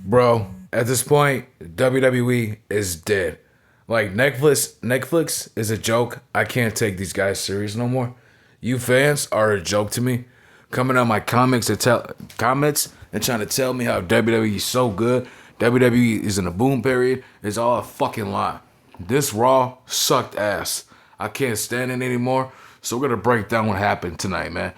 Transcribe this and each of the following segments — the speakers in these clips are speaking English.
Bro, at this point, WWE is dead. Like Netflix is a joke. I can't take these guys serious no more. You fans are a joke to me. Coming on my comments and trying to tell me how WWE is so good. WWE is in a boom period. It's all a fucking lie. This Raw sucked ass. I can't stand it anymore. So we're gonna break down what happened tonight, man.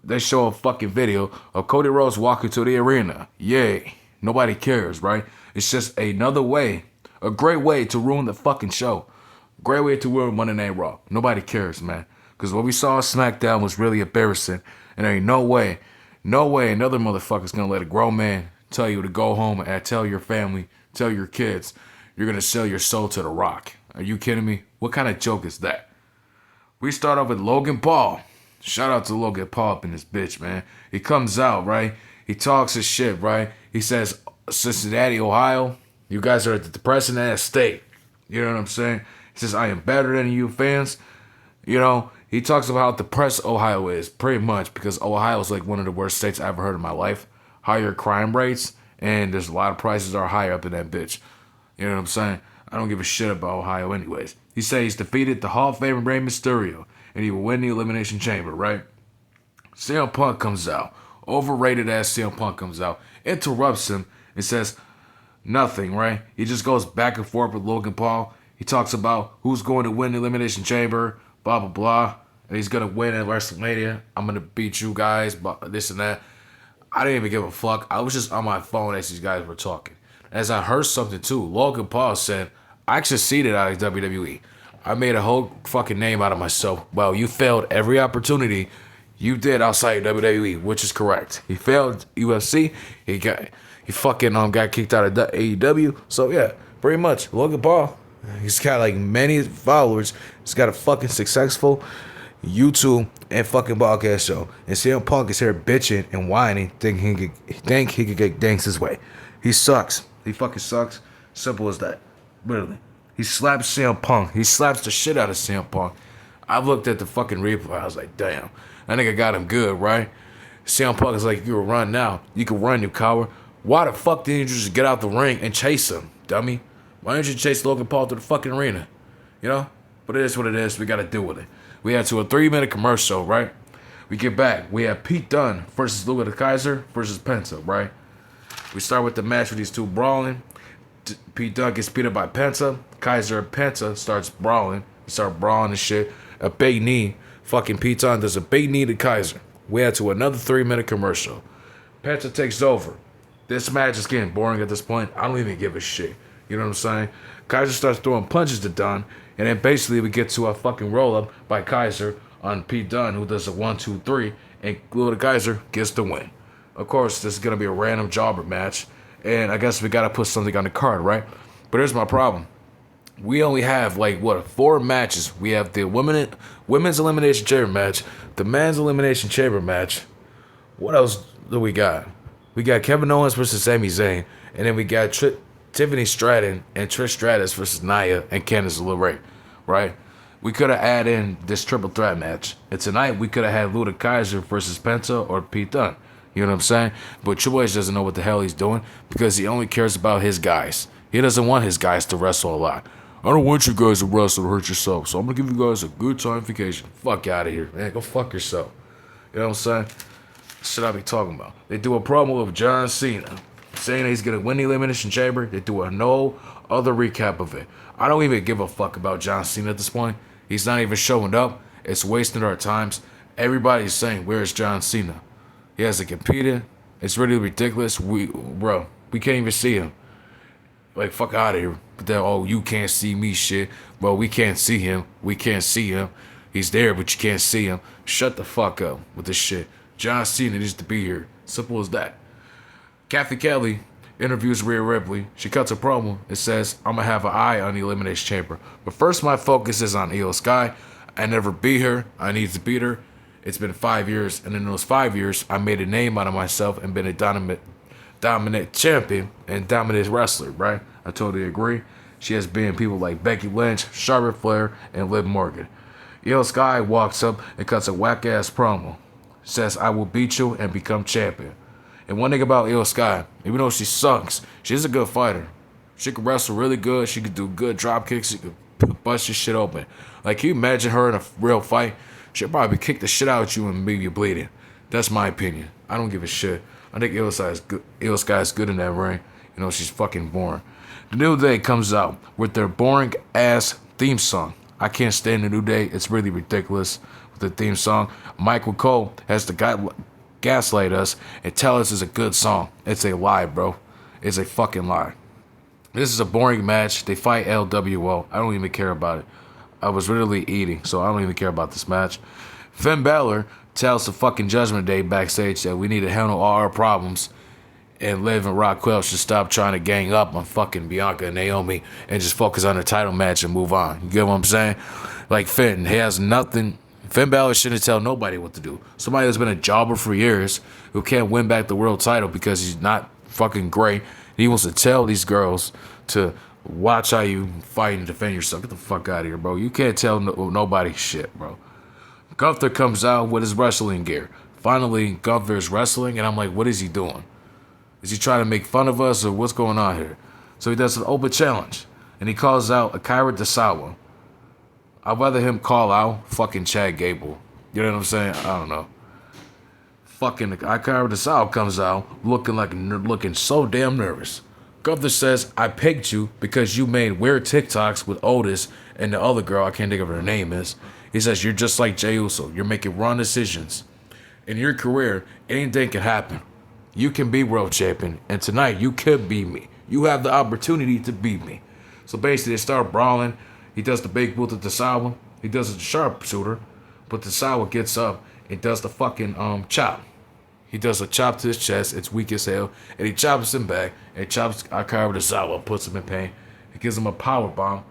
They show a fucking video of Cody Rhodes walking to the arena. Yay. Nobody cares, right? It's just another way, a great way to ruin the fucking show. Great way to ruin Monday Night Raw. Nobody cares, man. Because what we saw on SmackDown was really embarrassing. And there ain't no way another motherfucker's gonna let a grown man tell you to go home and tell your family, tell your kids, you're gonna sell your soul to The Rock. Are you kidding me? What kind of joke is that? We start off with Logan Paul. Shout out to Logan Paul up in this bitch, man. He comes out, right? He talks his shit, right? He says, Cincinnati, Ohio, you guys are at the depressing ass state. You know what I'm saying? He says, I am better than you fans. You know, he talks about how depressed Ohio is, pretty much, because Ohio is like one of the worst states I ever heard in my life. Higher crime rates, and there's a lot of prices are higher up in that bitch. You know what I'm saying? I don't give a shit about Ohio anyways. He says he's defeated the Hall of Famer Rey Mysterio, and he will win the Elimination Chamber, right? CM Punk comes out. Overrated ass CM Punk comes out, interrupts him, and says nothing, right? He just goes back and forth with Logan Paul. He talks about who's going to win the Elimination Chamber, blah, blah, blah. And he's going to win at WrestleMania. I'm going to beat you guys, this and that. I didn't even give a fuck. I was just on my phone as these guys were talking. As I heard something too, Logan Paul said, I succeeded out of WWE. I made a whole fucking name out of myself. Well, you failed every opportunity you did outside WWE, which is correct. He failed UFC. He fucking got kicked out of AEW. So yeah, pretty much Logan Paul. He's got like many followers. He's got a fucking successful YouTube and fucking podcast show. And CM Punk is here bitching and whining, thinking he could get things his way. He sucks. He fucking sucks. Simple as that. Literally. He slaps CM Punk. He slaps the shit out of CM Punk. I looked at the fucking replay. I was like, damn. That nigga got him good, right? CM Punk is like, you can run now. You can run, you coward. Why the fuck didn't you just get out the ring and chase him, dummy? Why didn't you chase Logan Paul to the fucking arena? You know? But it is what it is. We got to deal with it. We had to a 3-minute commercial, right? We get back. We have Pete Dunne versus Lucha the Kaiser versus Penta, right? We start with the match with these two brawling. Pete Dunne gets beat up by Penta. Kaiser and Penta starts brawling. They start brawling and shit. A big knee. Fucking Pete Dunne does a big knee to Kaiser. We had to another 3-minute commercial. Penta takes over. This match is getting boring at this point. I don't even give a shit. You know what I'm saying? Kaiser starts throwing punches to Dunne. And then basically we get to a fucking roll-up by Kaiser on Pete Dunne, who does a 1, 2, 3. And Lucha Kaiser gets the win. Of course, this is going to be a random jobber match. And I guess we got to put something on the card, right? But here's my problem. We only have, 4 matches. We have the women's Elimination Chamber match, the men's Elimination Chamber match. What else do we got? We got Kevin Owens versus Sami Zayn. And then we got Tiffany Stratton and Trish Stratus versus Nia and Candice LeRae, right? We could have added in this triple threat match. And tonight, we could have had Lucha Kaiser versus Penta or Pete Dunne. You know what I'm saying? But Triple H doesn't know what the hell he's doing because he only cares about his guys. He doesn't want his guys to wrestle a lot. I don't want you guys to wrestle or hurt yourself, so I'm going to give you guys a good time vacation. Fuck out of here, man. Go fuck yourself. You know what I'm saying? Shit I be talking about. They do a promo of John Cena saying he's going to win the Elimination Chamber. They do a no other recap of it. I don't even give a fuck about John Cena at this point. He's not even showing up. It's wasting our times. Everybody's saying, where's John Cena? He hasn't competed. It's really ridiculous. We can't even see him. Like, fuck out of here. But then, oh, you can't see me shit. Well, we can't see him. We can't see him. He's there, but you can't see him. Shut the fuck up with this shit. John Cena needs to be here. Simple as that. Kathy Kelly interviews Rhea Ripley. She cuts a promo. It says, I'm going to have an eye on the Elimination Chamber. But first, my focus is on Io Sky. I never beat her. I need to beat her. It's been 5 years, and in those 5 years, I made a name out of myself and been a dominant champion and dominant wrestler, right? I totally agree. She has been people like Becky Lynch, Charlotte Flair, and Liv Morgan. Io Sky walks up and cuts a whack-ass promo. Says, I will beat you and become champion. And one thing about Io Sky, even though she sucks, she's a good fighter. She can wrestle really good. She can do good drop kicks. She can bust your shit open. Like, can you imagine her in a real fight? She'll probably kick the shit out of you and leave you bleeding. That's my opinion. I don't give a shit. I think Io Sky is good in that ring. You know, she's fucking boring. The New Day comes out with their boring ass theme song. I can't stand the New Day. It's really ridiculous with the theme song. Michael Cole has to gaslight us and tell us it's a good song. It's a lie, bro. It's a fucking lie. This is a boring match. They fight LWO. I don't even care about it. I was literally eating, so I don't even care about this match. Finn Balor tells the fucking Judgment Day backstage that we need to handle all our problems, and Liv and Raquel should stop trying to gang up on fucking Bianca and Naomi and just focus on the title match and move on. You get what I'm saying? Like, Finn, he has nothing. Finn Balor shouldn't tell nobody what to do. Somebody that's been a jobber for years who can't win back the world title because he's not fucking great. He wants to tell these girls to watch how you fight and defend yourself. Get the fuck out of here, bro. You can't tell nobody shit, bro. Gunther comes out with his wrestling gear. Finally, Gunther is wrestling, and I'm like, what is he doing? Is he trying to make fun of us, or what's going on here? So he does an open challenge, and he calls out Akira Tozawa. I'd rather him call out fucking Chad Gable. You know what I'm saying? I don't know. Fucking Akira Tozawa comes out looking so damn nervous. Gunther says, I picked you because you made weird TikToks with Otis and the other girl, I can't think of her name is. He says, you're just like Jey Uso. You're making wrong decisions. In your career, anything can happen. You can be world champion, and tonight you could beat me. You have the opportunity to beat me. So basically, they start brawling. He does the big boot to Tozawa. He does the sharpshooter, but Tozawa gets up and does the fucking chop. He does a chop to his chest. It's weak as hell. And he chops him back. And chops Akira Tozawa, puts him in pain. He gives him a power bomb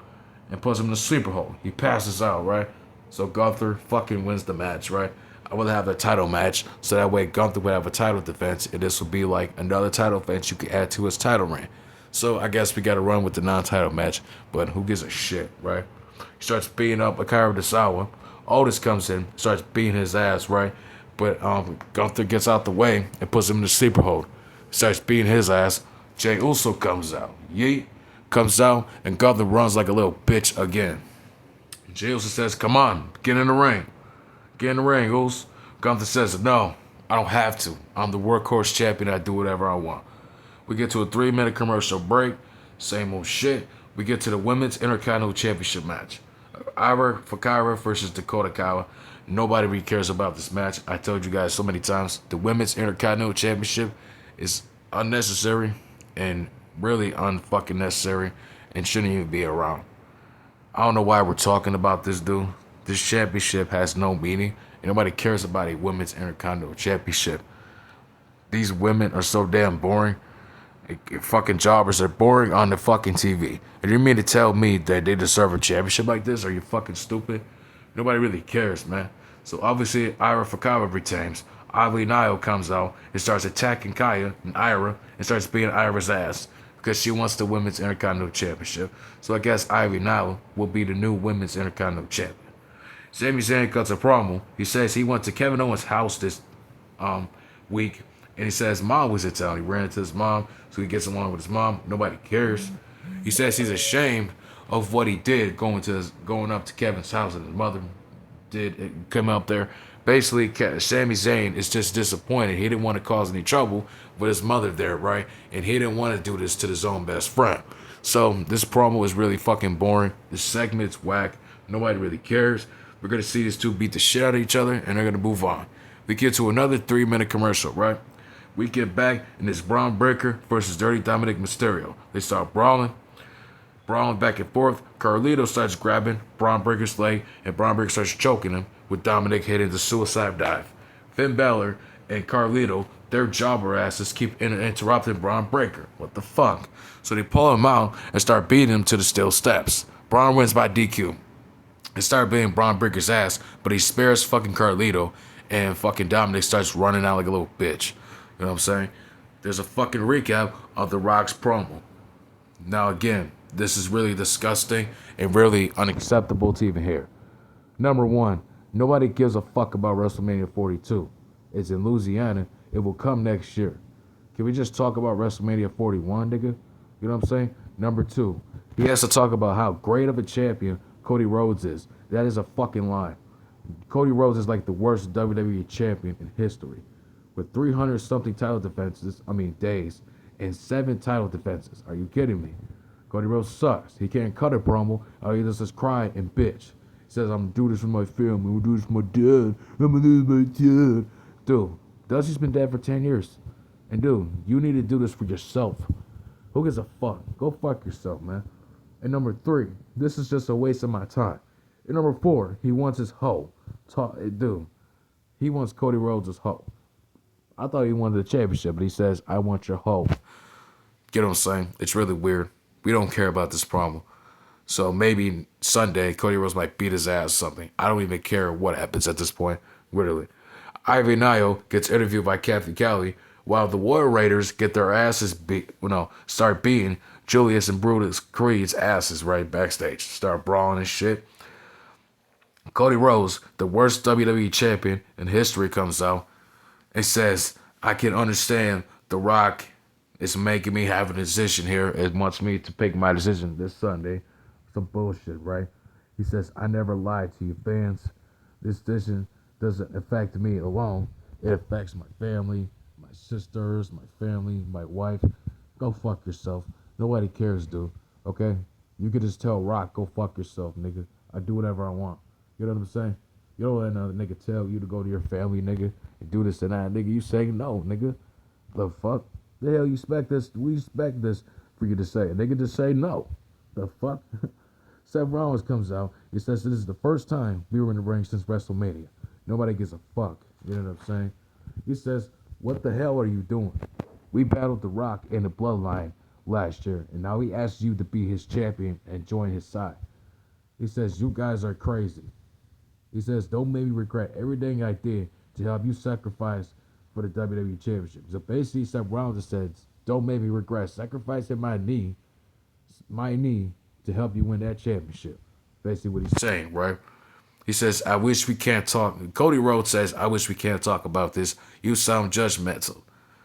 and puts him in the sleeper hold. He passes out, right? So Gunther fucking wins the match, right? I would have the title match, so that way Gunther would have a title defense, and this would be like another title defense you could add to his title reign. So I guess we got to run with the non-title match, but who gives a shit, right? He starts beating up Akira Tozawa. Otis comes in, starts beating his ass, right? But Gunther gets out the way and puts him in the sleeper hold. Starts beating his ass. Jey Uso comes out. Yeet comes out, and Gunther runs like a little bitch again. Jey Uso says, come on, get in the ring. Get in the ring, Uso. Gunther says, no, I don't have to. I'm the workhorse champion. I do whatever I want. We get to a 3-minute commercial break. Same old shit. We get to the Women's Intercontinental Championship match. Ira Fakira versus Dakota Kai. Nobody really cares about this match. I told you guys so many times, the Women's Intercontinental Championship is unnecessary and really unfucking necessary and shouldn't even be around. I don't know why we're talking about this dude. This championship has no meaning, and nobody cares about a Women's Intercontinental Championship. These women are so damn boring. Fucking jobbers are boring on the fucking TV. And you mean to tell me that they deserve a championship like this? Are you fucking stupid? Nobody really cares, man. So obviously, Ira Fakira retains. Ivy Nile comes out and starts attacking Kaya and Ira and starts beating Ira's ass because she wants the Women's Intercontinental Championship. So I guess Ivy Nile will be the new Women's Intercontinental Champion. Sami Zayn cuts a promo. He says he went to Kevin Owens' house this week, and he says mom was in town. He ran into his mom, so he gets along with his mom. Nobody cares. He says he's ashamed of what he did going up to Kevin's house, and his mother did come up there. Basically, Sami Zayn is just disappointed. He didn't want to cause any trouble with his mother there, right? And he didn't want to do this to his own best friend. So this promo is really fucking boring. This segment's whack. Nobody really cares. We're going to see these two beat the shit out of each other, and they're going to move on. We get to another 3-minute commercial, right? We get back, and it's Braun Breaker versus Dirty Dominic Mysterio. They start brawling back and forth. Carlito starts grabbing Braun Breaker's leg, and Braun Breaker starts choking him, with Dominic hitting the suicide dive. Finn Balor and Carlito, their jobber asses, keep interrupting Braun Breaker. What the fuck? So they pull him out and start beating him to the steel steps. Braun wins by DQ. They start beating Braun Breaker's ass, but he spares fucking Carlito, and fucking Dominic starts running out like a little bitch. You know what I'm saying? There's a fucking recap of The Rock's promo. Now again, this is really disgusting and really unacceptable to even hear. Number one, nobody gives a fuck about WrestleMania 42. It's in Louisiana. It will come next year. Can we just talk about WrestleMania 41, nigga? You know what I'm saying? Number 2, he has to talk about how great of a champion Cody Rhodes is. That is a fucking lie. Cody Rhodes is like the worst WWE champion in history. With 300-something title defenses, days, and 7 title defenses. Are you kidding me? Cody Rhodes sucks. He can't cut a promo. He just says cry and bitch. He says, I'm gonna do this for my family. I'm gonna do this for my dad. I'm gonna do this for my dad. Dude, Dusty's been dead for 10 years. And dude, you need to do this for yourself. Who gives a fuck? Go fuck yourself, man. And number 3, this is just a waste of my time. And number 4, he wants his hoe. Dude, he wants Cody Rhodes' hoe. I thought he wanted the championship, but he says, I want your hoe. Get what I'm saying? It's really weird. We don't care about this promo. So maybe Sunday, Cody Rhodes might beat his ass or something. I don't even care what happens at this point. Literally. Ivy Nile gets interviewed by Kathy Kelly while the Warrior Raiders get their asses start beating Julius and Brutus Creed's asses right backstage. Start brawling and shit. Cody Rhodes, the worst WWE champion in history, comes out and says, I can understand The Rock is making me have a decision here. It wants me to pick my decision this Sunday. Some bullshit, right? He says, I never lied to you fans. This decision doesn't affect me alone. It affects my family, my sisters, my family, my wife. Go fuck yourself. Nobody cares, dude. Okay? You could just tell Rock, go fuck yourself, nigga. I do whatever I want. You know what I'm saying? You don't let another nigga tell you to go to your family, nigga, and do this and that, nigga. You say no, nigga. The fuck? The hell you expect this? We expect this for you to say. A nigga just say no. The fuck? Seth Rollins comes out. He says this is the first time we were in the ring since WrestleMania. Nobody gives a fuck. You know what I'm saying? He says, what the hell are you doing? We battled The Rock in the Bloodline last year, and now he asks you to be his champion and join his side. He says, you guys are crazy. He says, don't make me regret everything I did to help you sacrifice for the WWE Championship. So basically, Seth Rollins says, don't make me regret sacrificing my knee to help you win that championship. Basically what he's saying, right? He says, I wish we can't talk. Cody Rhodes says, I wish we can't talk about this. You sound judgmental.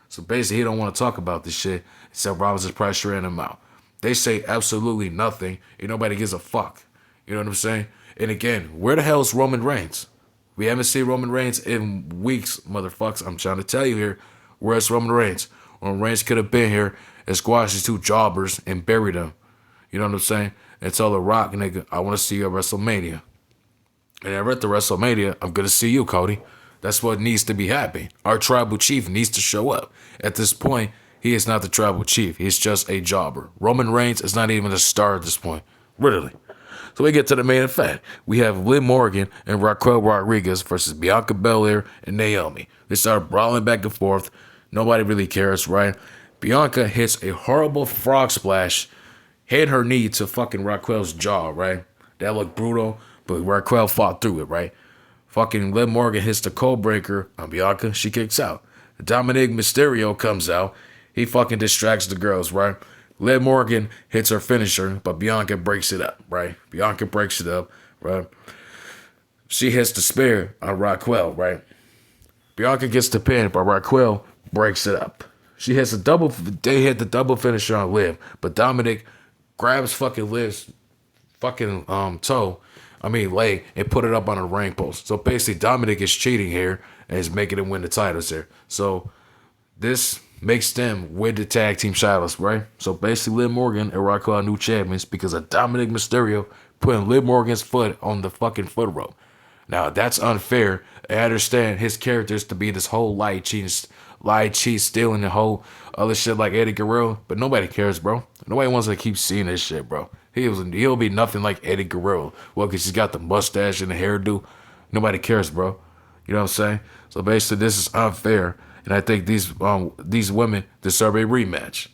So basically, he don't want to talk about this shit. Seth Rollins is pressuring him out. They say absolutely nothing, and nobody gives a fuck. You know what I'm saying? And again, where the hell is Roman Reigns? We haven't seen Roman Reigns in weeks, motherfuckers. I'm trying to tell you here, where's Roman Reigns? Roman Reigns could have been here and squashed these 2 jobbers and buried them. You know what I'm saying? And tell The Rock, nigga, I want to see you at WrestleMania. And at the WrestleMania, I'm going to see you, Cody. That's what needs to be happening. Our tribal chief needs to show up. At this point, he is not the tribal chief. He's just a jobber. Roman Reigns is not even a star at this point. Literally. So we get to the main event. We have Liv Morgan and Raquel Rodriguez versus Bianca Belair and Naomi. They start brawling back and forth. Nobody really cares, right? Bianca hits a horrible frog splash, hit her knee to fucking Raquel's jaw, right? That looked brutal, but Raquel fought through it, right? Fucking Liv Morgan hits the code breaker on Bianca. She kicks out. Dominic Mysterio comes out. He fucking distracts the girls, right? Liv Morgan hits her finisher, but Bianca breaks it up, right? Bianca breaks it up, right? She hits the spear on Raquel, right? Bianca gets the pin, but Raquel breaks it up. They hit the double finisher on Liv, but Dominic grabs fucking Liv's fucking leg, and put it up on a ring post. So basically, Dominic is cheating here and is making him win the titles here. So this makes them win the tag team titles, right? So basically, Liv Morgan and Raquel are new champions because of Dominic Mysterio putting Liv Morgan's foot on the fucking foot rope. Now, that's unfair. I understand his character is to be this whole lie, cheat, stealing, the whole other shit like Eddie Guerrero, but nobody cares, bro. Nobody wants to keep seeing this shit, bro. He'll be nothing like Eddie Guerrero. Well, because he's got the mustache and the hairdo. Nobody cares, bro. You know what I'm saying? So basically, this is unfair, and I think these women deserve a rematch.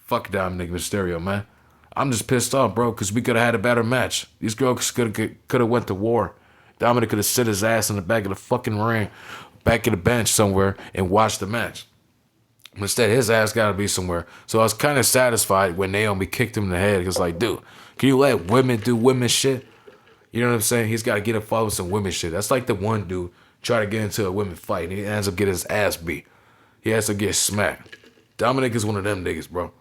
Fuck Dominic Mysterio, man. I'm just pissed off, bro, because we could have had a better match. These girls could have went to war. Dominic could have sit his ass in the back of the fucking ring, back of the bench somewhere, and watched the match. Instead, his ass got to be somewhere. So I was kind of satisfied when Naomi kicked him in the head. Because, like, dude, can you let women do women shit? You know what I'm saying? He's got to get involved with some women shit. That's like the one dude try to get into a women fight, and he ends up getting his ass beat. He has to get smacked. Dominic is one of them niggas, bro.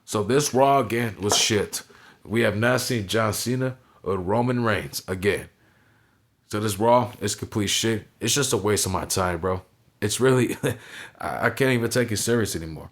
So this Raw again was shit. We have not seen John Cena or Roman Reigns again. So this Raw is complete shit. It's just a waste of my time, bro. It's really, I can't even take it serious anymore.